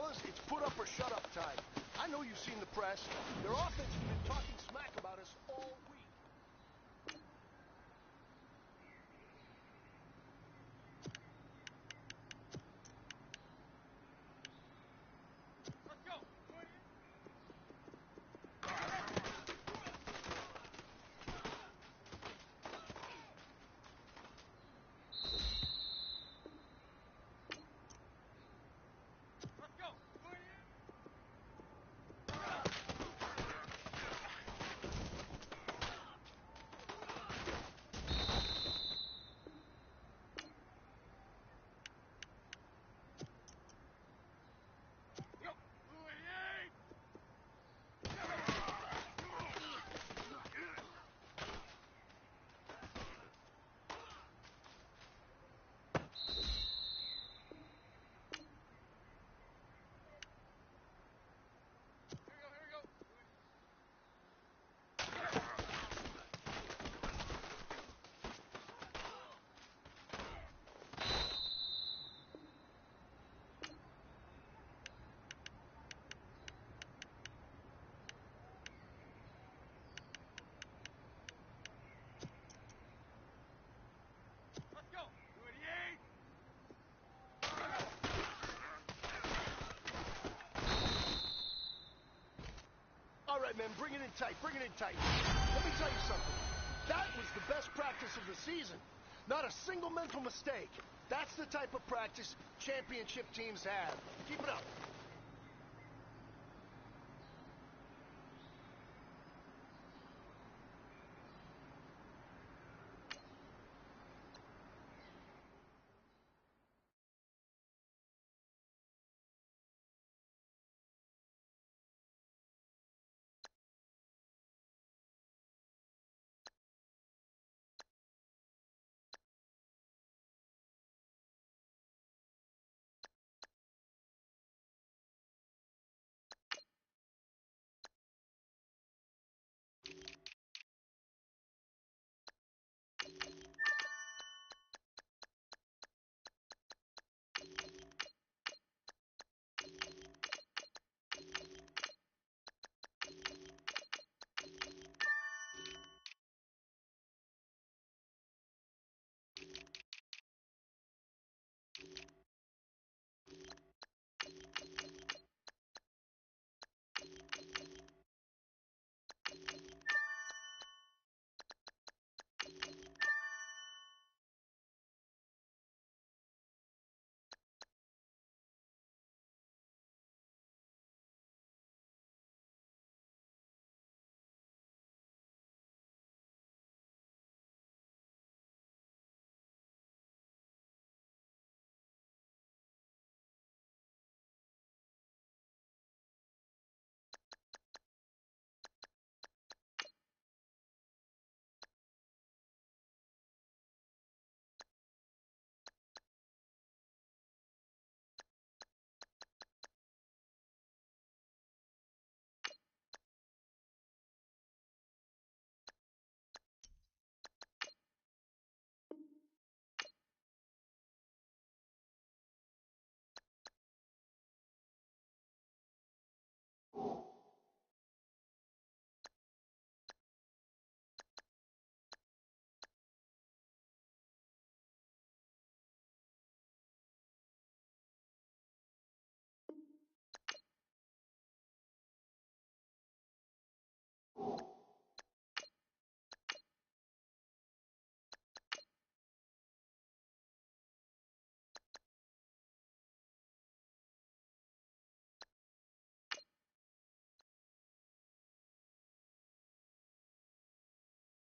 fellas, it's put up or shut up time. I know you've seen the press. Their offense has been talking smack about us all week. Let's go. Let's go. Yo. Here we go. Let's go. 28. All right, man, bring it in tight, bring it in tight. Let me tell you something. That was the best practice of the season. Not a single mental mistake. That's the type of practice championship teams have. Keep it up.